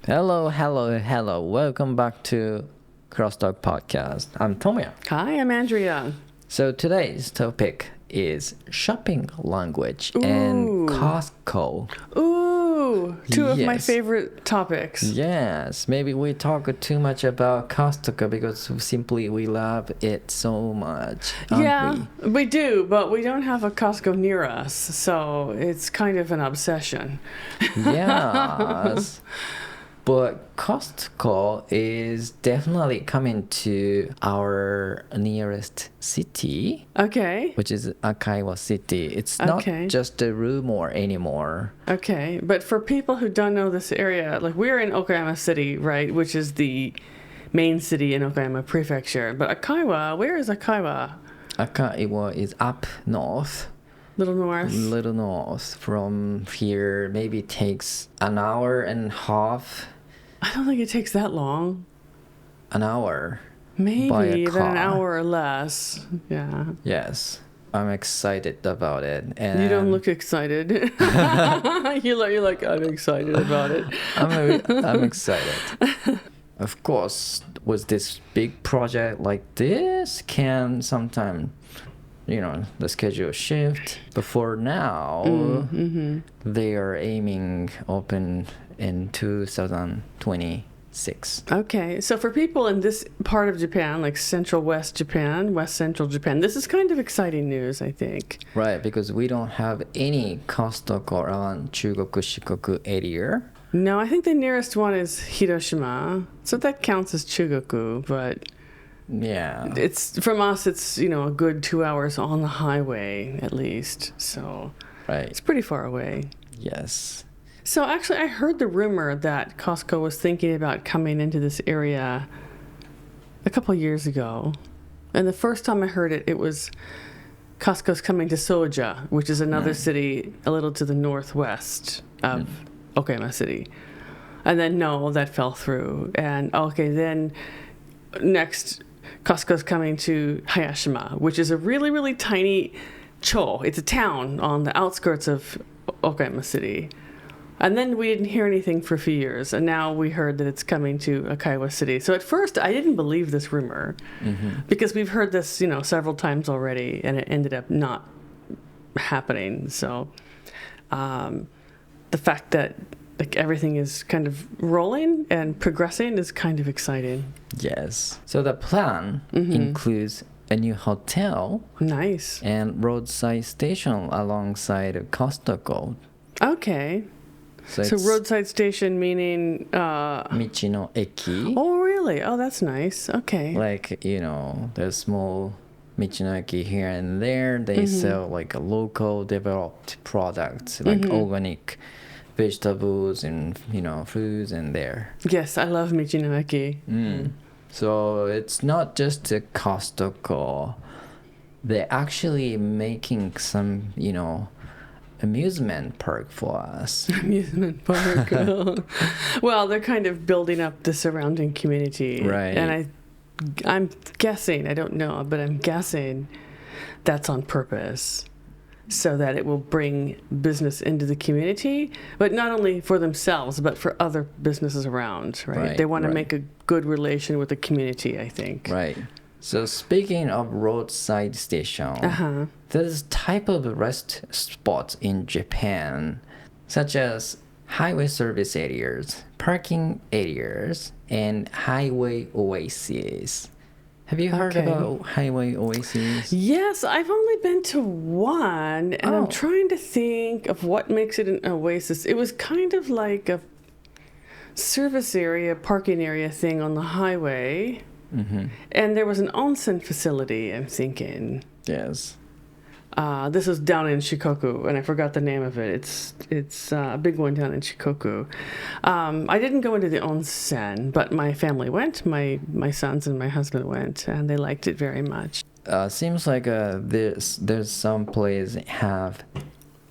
Hello, hello, hello. Welcome back to CrossTalk podcast. I'm Tomoya. Hi, I'm Andrea. So today's topic is shopping language and Costco. Ooh, two of my Yes. favorite topics. Yes, maybe we talk too much about Costco because simply we love it so much. Aren't Yeah, we do, but we don't have a Costco near us, so it's kind of an obsession. Yes. But Costco is definitely coming to our nearest city, Okay, which is Akaiwa City. It's not Okay. just a rumor anymore. okay. But for people who don't know this area, like we're in Okayama City, right, which is the main city in Okayama Prefecture. But Akaiwa, where is Akaiwa? Akaiwa is up north, Little north. little north from here. Maybe it takes an hour and a half, I don't think it takes that long. an hour. Maybe By a even an car. hour or less. Yeah. Yes, I'm excited about it. And You don't look excited. You're like, I'm excited about it. I'm excited. Of course, with this big project like this, can sometimes, the schedule shift. But for now, they are aiming open in 2026. Okay, so for people in this part of Japan, like central west Japan, west central Japan, this is kind of exciting news, I think. Right, because we don't have any Costco around Chugoku Shikoku area. No, I think the nearest one is Hiroshima, so that counts as Chugoku, but Yeah. it's from us, it's, a good 2 hours on the highway at least, so Right. it's pretty far away. Yes. So actually, I heard the rumor that Costco was thinking about coming into this area a couple years ago. And the first time I heard it, it was Costco's coming to Soja, which is another city a little to the northwest of Okayama City. And then, no, that fell through. And okay, then next, Costco's coming to Hayashima, which is a really, really tiny cho. It's a town on the outskirts of Okayama City. And then we didn't hear anything for a few years, and now we heard that it's coming to Akaiwa City. So at first, I didn't believe this rumor because we've heard this, several times already, and it ended up not happening. So the fact that everything is kind of rolling and progressing is kind of exciting. Yes. So the plan includes a new hotel Nice. and roadside station alongside a Costco. Okay. So it's roadside station meaning. 道の駅. Oh, really? Oh, that's nice. Okay. Like, there's small 道の駅 here and there. They sell like a local developed products like organic vegetables and, fruits in there. Yes, I love Michinoeki. So it's not just a Costco. They're actually making some, amusement park for us. Amusement park. Well, they're kind of building up the surrounding community. Right. And I'm guessing, I don't know, but I'm guessing that's on purpose so that it will bring business into the community, but not only for themselves, but for other businesses around, right? They want to make a good relation with the community, I think. Right. So speaking of roadside station, there's type of rest spots in Japan, such as highway service areas, parking areas, and highway oases. Have you heard about highway oases? Yes, I've only been to one, and I'm trying to think of what makes it an oasis. It was kind of like a service area, parking area thing on the highway. And there was an onsen facility, I'm thinking. Yes. This was down in Shikoku, and I forgot the name of it. It's a big one down in Shikoku. I didn't go into the onsen, but my family went. My sons and my husband went, and they liked it very much. Seems like there's some place have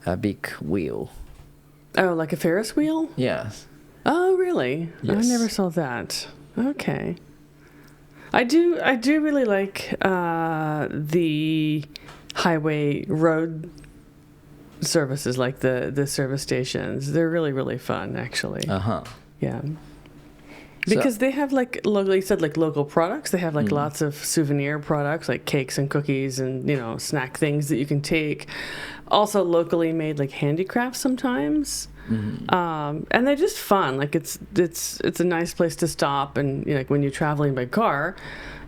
a big wheel. Oh, like a Ferris wheel? Yes. Oh, really? Yes. I never saw that. Okay. I do really like the highway road services, like the service stations. They're really, really fun, actually. Uh-huh. Yeah. Because they have like you said, like local products. They have like lots of souvenir products like cakes and cookies and, you know, snack things that you can take. Also locally made like handicrafts sometimes. And they're just fun. Like it's a nice place to stop, and you know, like when you're traveling by car,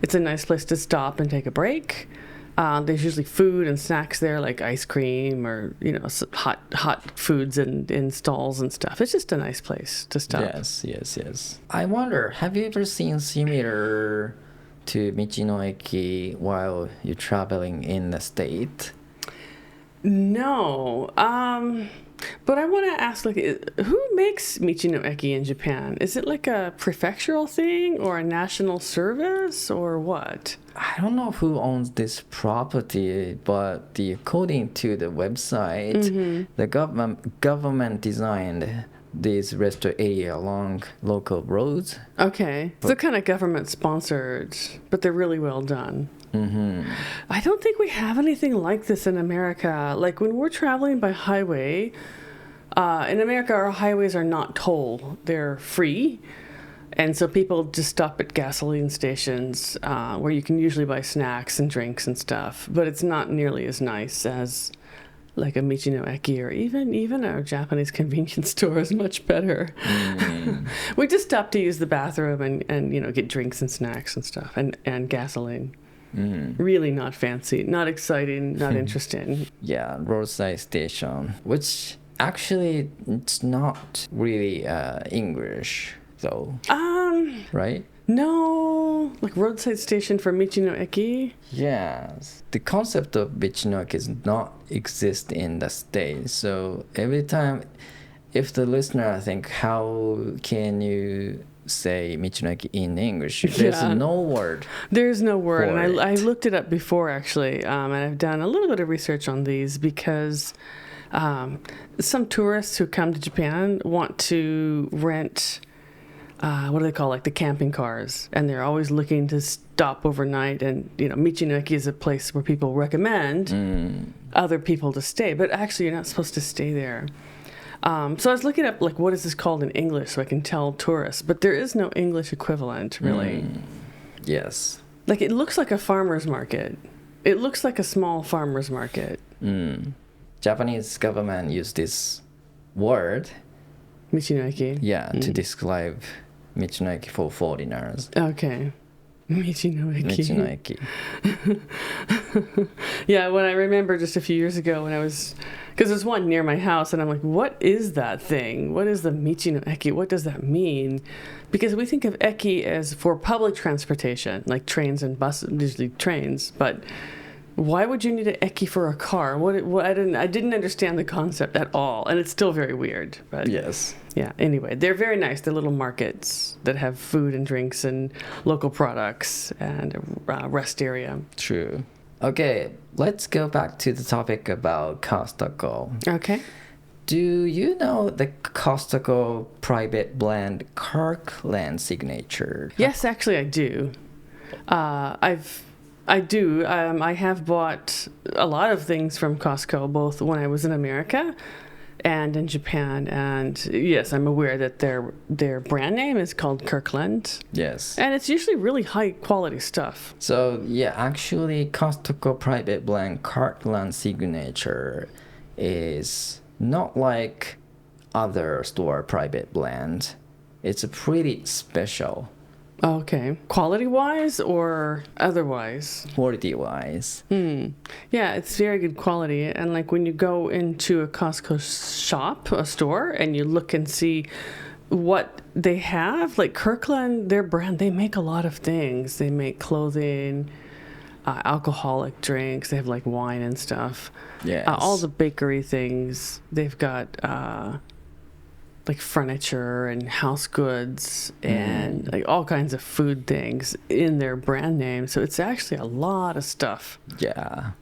it's a nice place to stop and take a break. There's usually food and snacks there, like ice cream or, you know, hot foods in stalls and stuff. It's just a nice place to stop. Yes. I wonder, have you ever seen similar to Michinoeki while you're traveling in the state? No. But I want to ask, like, who makes Michinoeki in Japan? Is it like a prefectural thing or a national service or what? I don't know who owns this property, but according to the website, the government designed this rest area along local roads. Okay. So they're kind of government sponsored, but they're really well done. I don't think we have anything like this in America. Like when we're traveling by highway, in America, our highways are not toll. They're free. And so people just stop at gasoline stations where you can usually buy snacks and drinks and stuff. But it's not nearly as nice as like a Michinoeki or even our Japanese convenience store is much better. We just stop to use the bathroom and you know, get drinks and snacks and stuff and gasoline. Really not fancy, not exciting, not interesting. Yeah, roadside station, which actually it's not really English though. Right? No, like roadside station for Michinoeki. Yes, the concept of Michinoeki does not exist in the States. So every time, if the listener think, how can you say Michinoeki in English? There's no word. There's no word. And I looked it up before, actually, and I've done a little bit of research on these because some tourists who come to Japan want to rent, what do they call, like the camping cars, and they're always looking to stop overnight, and, you know, Michinoeki is a place where people recommend other people to stay, but actually you're not supposed to stay there. So I was looking up, like, what is this called in English so I can tell tourists, but there is no English equivalent, really. Yes. Like, it looks like a farmer's market. It looks like a small farmer's market. Japanese government used this word, Michinoeki. to describe Michinoeki for foreigners. Okay. Michinoeki. Yeah, when I remember just a few years ago when I was, because there's one near my house, and I'm like, what is that thing? What is the Michinoeki? What does that mean? Because we think of eki as for public transportation, like trains and buses, usually trains, but why would you need an eki for a car? I didn't understand the concept at all, and it's still very weird. But yes. Yeah, anyway, they're very nice. They're little markets that have food and drinks and local products and a rest area. True. Okay, let's go back to the topic about Costco. Okay. Do you know the Costco private brand Kirkland signature? Yes, actually I do. I do. I have bought a lot of things from Costco, both when I was in America and in Japan. And yes, I'm aware that their brand name is called Kirkland. Yes. And it's usually really high quality stuff. So yeah, actually Costco private brand Kirkland signature is not like other store private brand. It's pretty special. Okay. Quality-wise or otherwise? Quality-wise. Yeah, it's very good quality. And like when you go into a Costco shop, a store, and you look and see what they have, like Kirkland, their brand, they make a lot of things. They make clothing, alcoholic drinks. They have like wine and stuff. Yes. All the bakery things. They've got like furniture and house goods and like all kinds of food things in their brand name. So it's actually a lot of stuff. Yeah.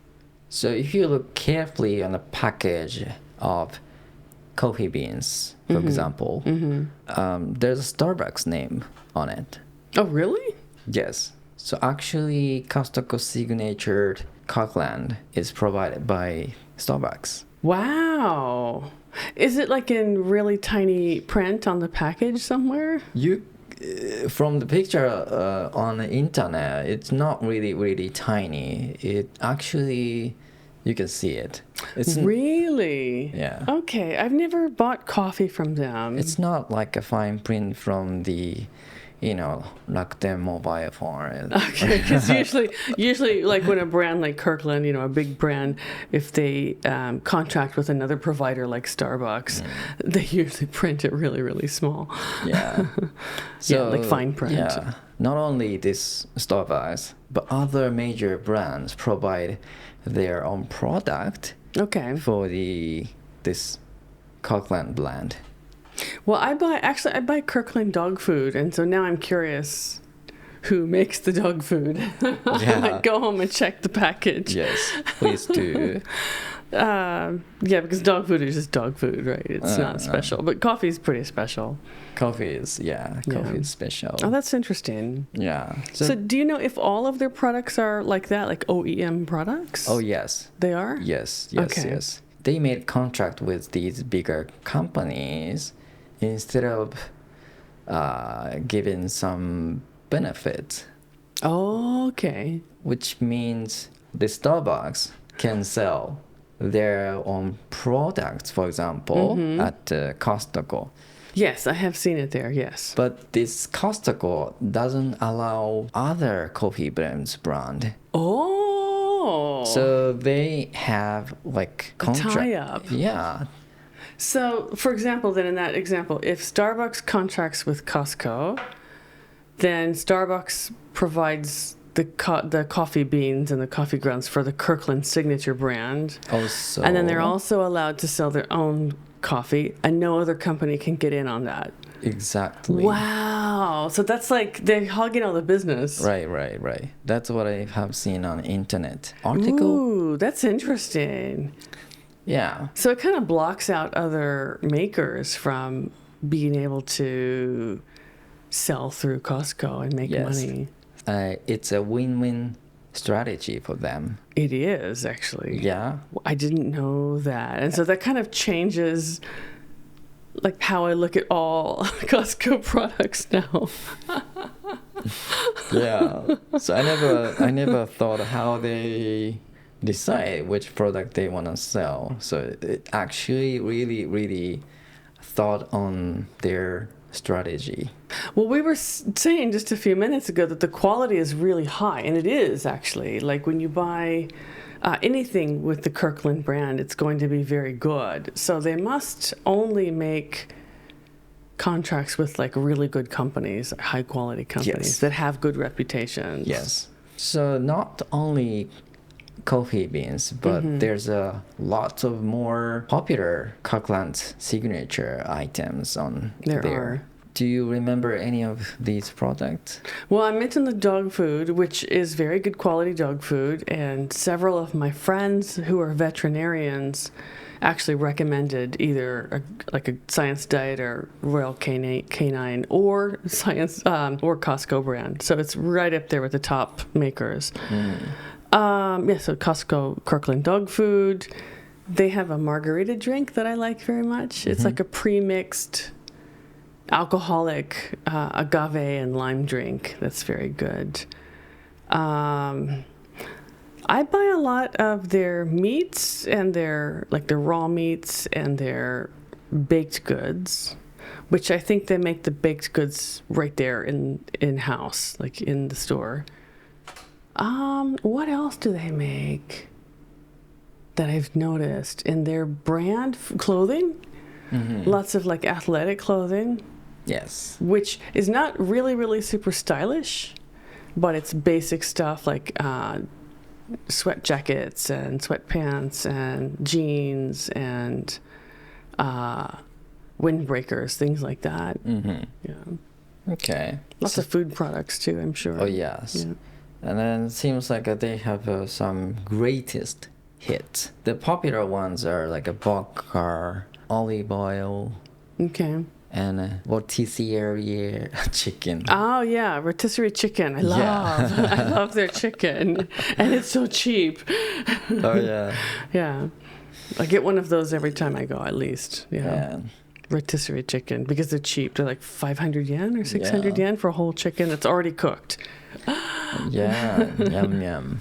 So if you look carefully on the package of coffee beans, for example, there's a Starbucks name on it. Oh, really? Yes. So actually Costco signature Kirkland is provided by Starbucks. Wow. Is it like in really tiny print on the package somewhere? from the picture on the internet, it's not really tiny. It actually, you can see it. It's really? Yeah. Okay, I've never bought coffee from them. It's not like a fine print from the, Rakuten mobile phone. Okay, because usually, like when a brand like Kirkland, a big brand, if they contract with another provider like Starbucks, they usually print it really small. Yeah. So, like fine print. Yeah. Not only this Starbucks, but other major brands provide their own product. Okay. For this Kirkland brand. Well, I buy Kirkland dog food, and so now I'm curious who makes the dog food. I might go home and check the package. Yes, please do. Because dog food is just dog food, right? It's not special, but coffee is pretty special. Coffee is special. Oh, that's interesting. Yeah. So do you know if all of their products are like that, like OEM products? Oh, yes. They are? Yes. Okay. Yes. They made contract with these bigger companies instead of giving some benefits. Oh, okay. Which means the Starbucks can sell their own products, for example, at Costco. Yes, I have seen it there, yes. But this Costco doesn't allow other coffee brands brand. Oh. So they have like contract. A tie-up. Yeah. So, for example, then in that example, if Starbucks contracts with Costco, then Starbucks provides the coffee beans and the coffee grounds for the Kirkland signature brand. Also. And then they're also allowed to sell their own coffee, and no other company can get in on that. Exactly. Wow. So that's like they're hogging all the business. Right. That's what I have seen on internet article. Ooh, that's interesting. Yeah. So it kind of blocks out other makers from being able to sell through Costco and make money. It's a win-win strategy for them. It is, actually. Yeah. I didn't know that. And so that kind of changes like how I look at all Costco products now. Yeah. So I never thought how they decide which product they want to sell. So it actually really thought on their strategy. Well, we were saying just a few minutes ago that the quality is really high, and it is actually. Like when you buy anything with the Kirkland brand, it's going to be very good. So they must only make contracts with like really good companies, high quality companies that have good reputations. Yes. So not only coffee beans, but there's a lot of more popular Kirkland signature items on there. Do you remember any of these products? Well, I mentioned the dog food, which is very good quality dog food, and several of my friends who are veterinarians actually recommended either a Science Diet or Royal Canine or Science or Costco brand. So it's right up there with the top makers. So Costco Kirkland dog food. They have a margarita drink that I like very much. It's like a pre-mixed alcoholic agave and lime drink that's very good. I buy a lot of their meats and their raw meats and their baked goods, which I think they make the baked goods right there in-house, like in the store. What else do they make that I've noticed in their brand clothing? Lots of like athletic clothing. Yes. Which is not really super stylish, but it's basic stuff like sweat jackets and sweatpants and jeans and windbreakers, things like that. Yeah. Okay. Lots of food products too, I'm sure. Oh, yes. Yeah. And then it seems like they have some greatest hits. The popular ones are like a vodka, olive oil. Okay. And rotisserie chicken. Oh yeah, rotisserie chicken. I love their chicken, and it's so cheap. Oh yeah. Yeah, I get one of those every time I go, at least. Yeah. rotisserie chicken because they're cheap. They're like 500 yen or 600 yen for a whole chicken that's already cooked. Yeah, yum yum.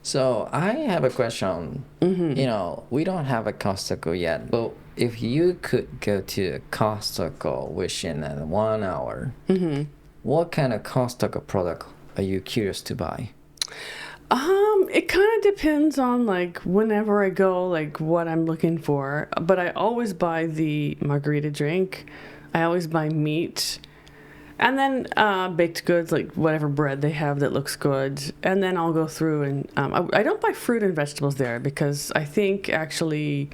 So I have a question. We don't have a Costco yet, but if you could go to Costco within 1 hour, what kind of Costco product are you curious to buy? It kind of depends on like whenever I go, like what I'm looking for. But I always buy the margarita drink. I always buy meat. And then baked goods, like whatever bread they have that looks good. And then I'll go through and I don't buy fruit and vegetables there because I think actually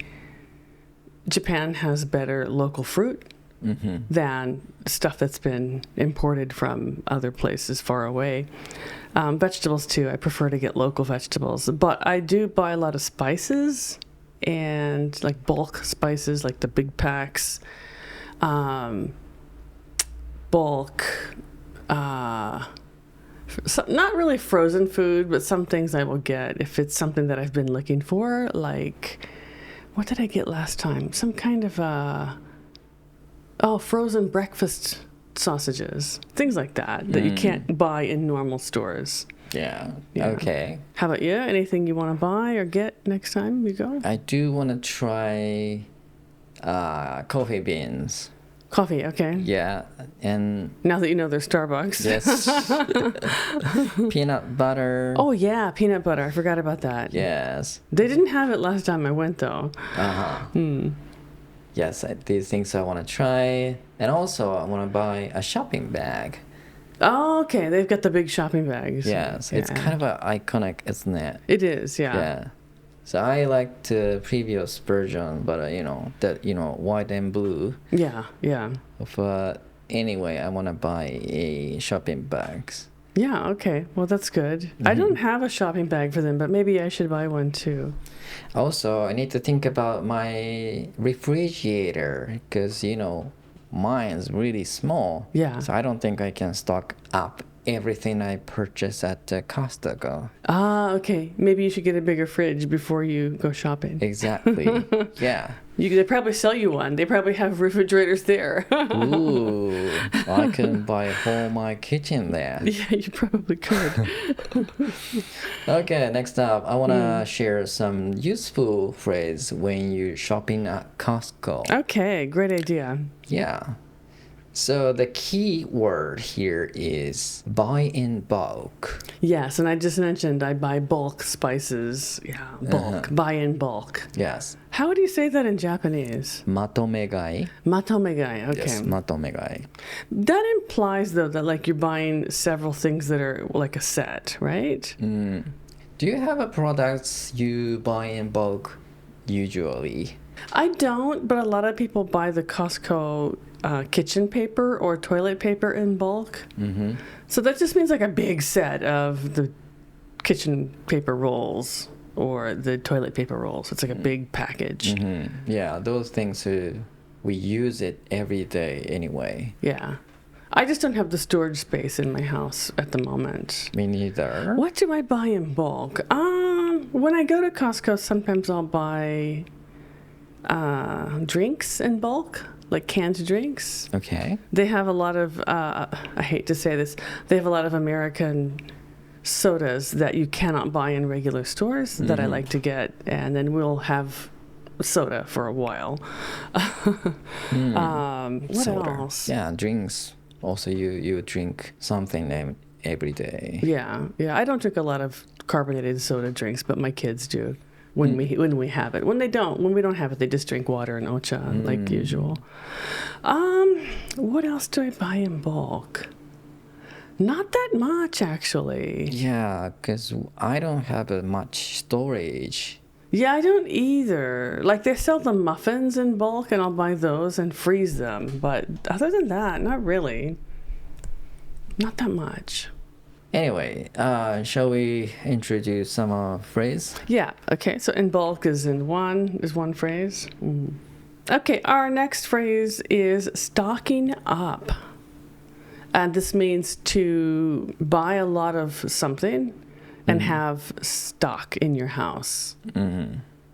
Japan has better local fruit than stuff that's been imported from other places far away. Vegetables too, I prefer to get local vegetables. But I do buy a lot of spices and like bulk spices, like the big packs. Bulk, not really frozen food, but some things I will get if it's something that I've been looking for. Like, what did I get last time? Some kind of frozen breakfast sausages, things like that you can't buy in normal stores. Yeah. Okay. How about you? Anything you want to buy or get next time you go? I do want to try coffee beans. Coffee, okay. Yeah, and now that you know they're Starbucks. Yes. Peanut butter. Oh yeah, peanut butter. I forgot about that. Yes. They didn't have it last time I went though. Yes, these things I want to try, and also I want to buy a shopping bag. Oh, okay. They've got the big shopping bags. Yes, it's kind of iconic, isn't it? It is, yeah. Yeah. So I like the previous version, but white and blue. Yeah, yeah. But anyway, I want to buy a shopping bags. Yeah, okay. Well, that's good. I don't have a shopping bag for them, but maybe I should buy one too. Also, I need to think about my refrigerator because mine's really small. Yeah. So I don't think I can stock up everything I purchase at Costco. Ah, okay. Maybe you should get a bigger fridge before you go shopping. Exactly. Yeah. They probably sell you one. They probably have refrigerators there. Ooh, I can buy my kitchen there. Yeah, you probably could. Okay, next up, I want to share some useful phrase when you're shopping at Costco. Okay, great idea. Yeah. So the key word here is buy in bulk. Yes, and I just mentioned I buy bulk spices. Yeah, bulk. Buy in bulk. Yes. How would you say that in Japanese? まとめ買い. まとめ買い. Okay. Yes, まとめ買い. That implies, though, that like you're buying several things that are like a set, right? Do you have a products you buy in bulk usually? I don't, but a lot of people buy the Costco kitchen paper or toilet paper in bulk. So that just means like a big set of the kitchen paper rolls or the toilet paper rolls. It's like a big package. Yeah, those things we use it every day anyway. Yeah. I just don't have the storage space in my house at the moment. Me neither. What do I buy in bulk? When I go to Costco, sometimes I'll buy drinks in bulk, like canned drinks. Okay. They have a lot of, I hate to say this, they have a lot of American sodas that you cannot buy in regular stores that I like to get, and then we'll have soda for a while. What soda. else? Yeah, drinks. Also, you drink something every day. Yeah. I don't drink a lot of carbonated soda drinks, but my kids do. When we have it. When we don't have it, they just drink water and ocha like usual. What else do I buy in bulk? Not that much, actually. Yeah, because I don't have much storage. Yeah, I don't either. Like, they sell the muffins in bulk, and I'll buy those and freeze them. But other than that, not really. Not that much. Anyway, shall we introduce some phrase? Yeah, okay. So in bulk is one phrase. Okay, our next phrase is stocking up. And this means to buy a lot of something and have stock in your house.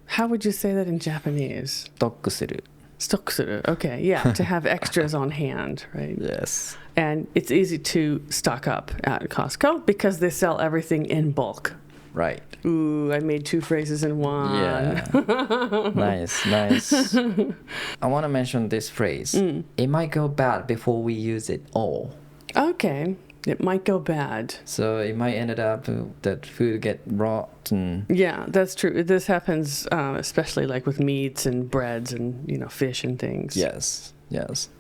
How would you say that in Japanese? ストックする. stokusuru. Okay, yeah, to have extras on hand, right? Yes. And it's easy to stock up at Costco because they sell everything in bulk. Right. Ooh, I made 2 phrases in one. Yeah. Nice. I want to mention this phrase. It might go bad before we use it all. Okay. It might go bad. So it might end up that food get rotten. Yeah, that's true. This happens especially like with meats and breads and, fish and things. Yes.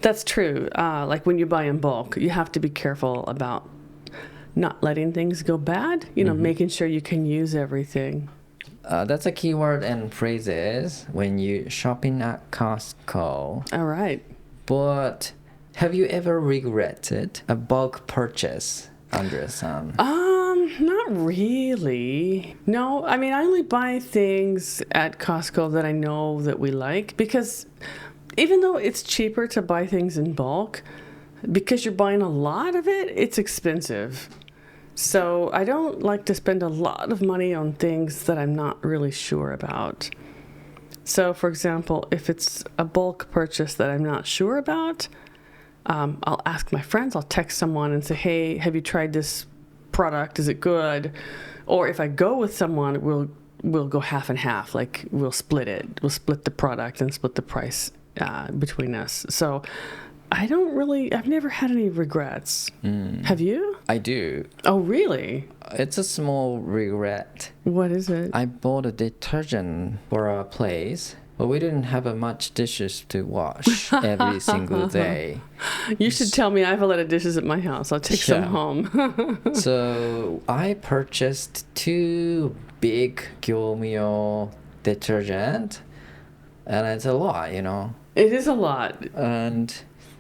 That's true. Like when you buy in bulk, you have to be careful about not letting things go bad, making sure you can use everything. That's a keyword and phrases when you're shopping at Costco. All right. But have you ever regretted a bulk purchase, Andrea-san? Not really. No, I mean, I only buy things at Costco that I know that we like because even though it's cheaper to buy things in bulk, because you're buying a lot of it, it's expensive. So I don't like to spend a lot of money on things that I'm not really sure about. So, for example, if it's a bulk purchase that I'm not sure about, I'll ask my friends, I'll text someone and say, hey, have you tried this product? Is it good? Or if I go with someone, we'll go half and half. Like we'll split it. We'll split the product and split the price between us. So I've never had any regrets. Have you? I do. Oh, really? It's a small regret. What is it? I bought a detergent for our place, but we didn't have much dishes to wash every single day. You should tell me I have a lot of dishes at my house. I'll take some home. So I purchased 2 big Gyomyo detergent, and it's a lot, It is a lot. And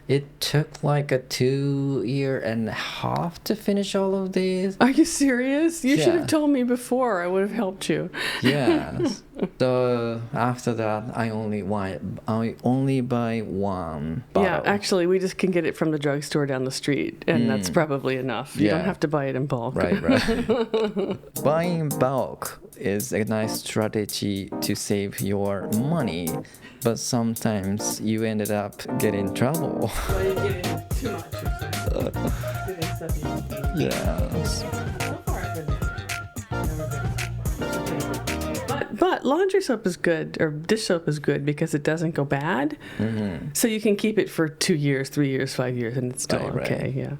it took like a 2.5 to finish all of these. Are you serious? You should have told me before. I would have helped you. Yes. So after that, I only buy 1 bottle. Yeah, actually, we just can get it from the drugstore down the street, and that's probably enough. You don't have to buy it in bulk. Right. Buying in bulk is a nice strategy to save your money, but sometimes you ended up getting in trouble. Well, you get in too much of something. Yes. But laundry soap is good, or dish soap is good because it doesn't go bad. So you can keep it for 2 years, 3 years, 5 years, and it's still okay. Yeah.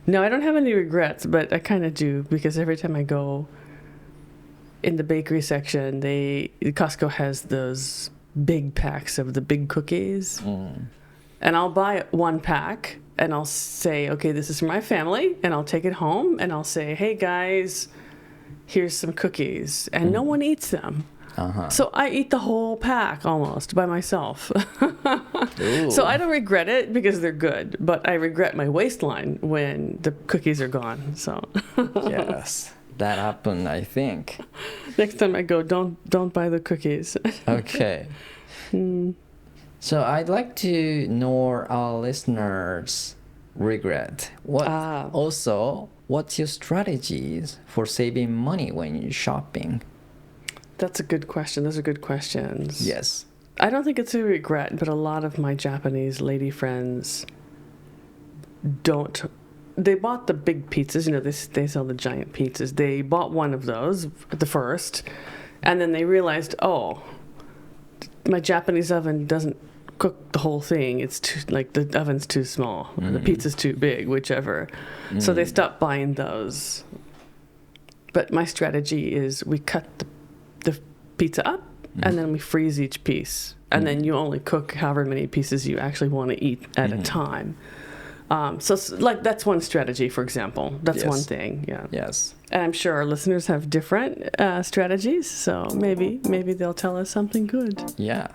No, I don't have any regrets, but I kind of do because every time I go in the bakery section, Costco has those big packs of the big cookies. And I'll buy 1 pack and I'll say, okay, this is for my family, and I'll take it home and I'll say, hey guys, here's some cookies, and no one eats them. So I eat the whole pack almost by myself. So I don't regret it because they're good, but I regret my waistline when the cookies are gone. So Yes, that happened, I think. Next time I go, don't buy the cookies. Okay. So I'd like to know our listeners' regret. Also, what's your strategies for saving money when you're shopping? That's a good question. Those are good questions. Yes. I don't think it's a regret, but a lot of my Japanese lady friends don't. They bought the big pizzas. They sell the giant pizzas. They bought one of those at the first, and then they realized, oh, my Japanese oven doesn't cook the whole thing. It's too, the oven's too small, or the pizza's too big, whichever. So they stopped buying those. But my strategy is we cut the pizza up, and then we freeze each piece, and then you only cook however many pieces you actually want to eat at a time. So that's one strategy, for example. That's one thing. Yeah. Yes. And I'm sure our listeners have different strategies, so maybe they'll tell us something good. Yeah.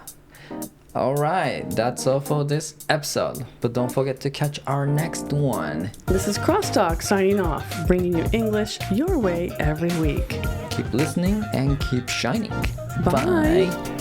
All right, that's all for this episode. But don't forget to catch our next one. This is CrossTalk signing off, bringing you English your way every week. Keep listening and keep shining. Bye. Bye.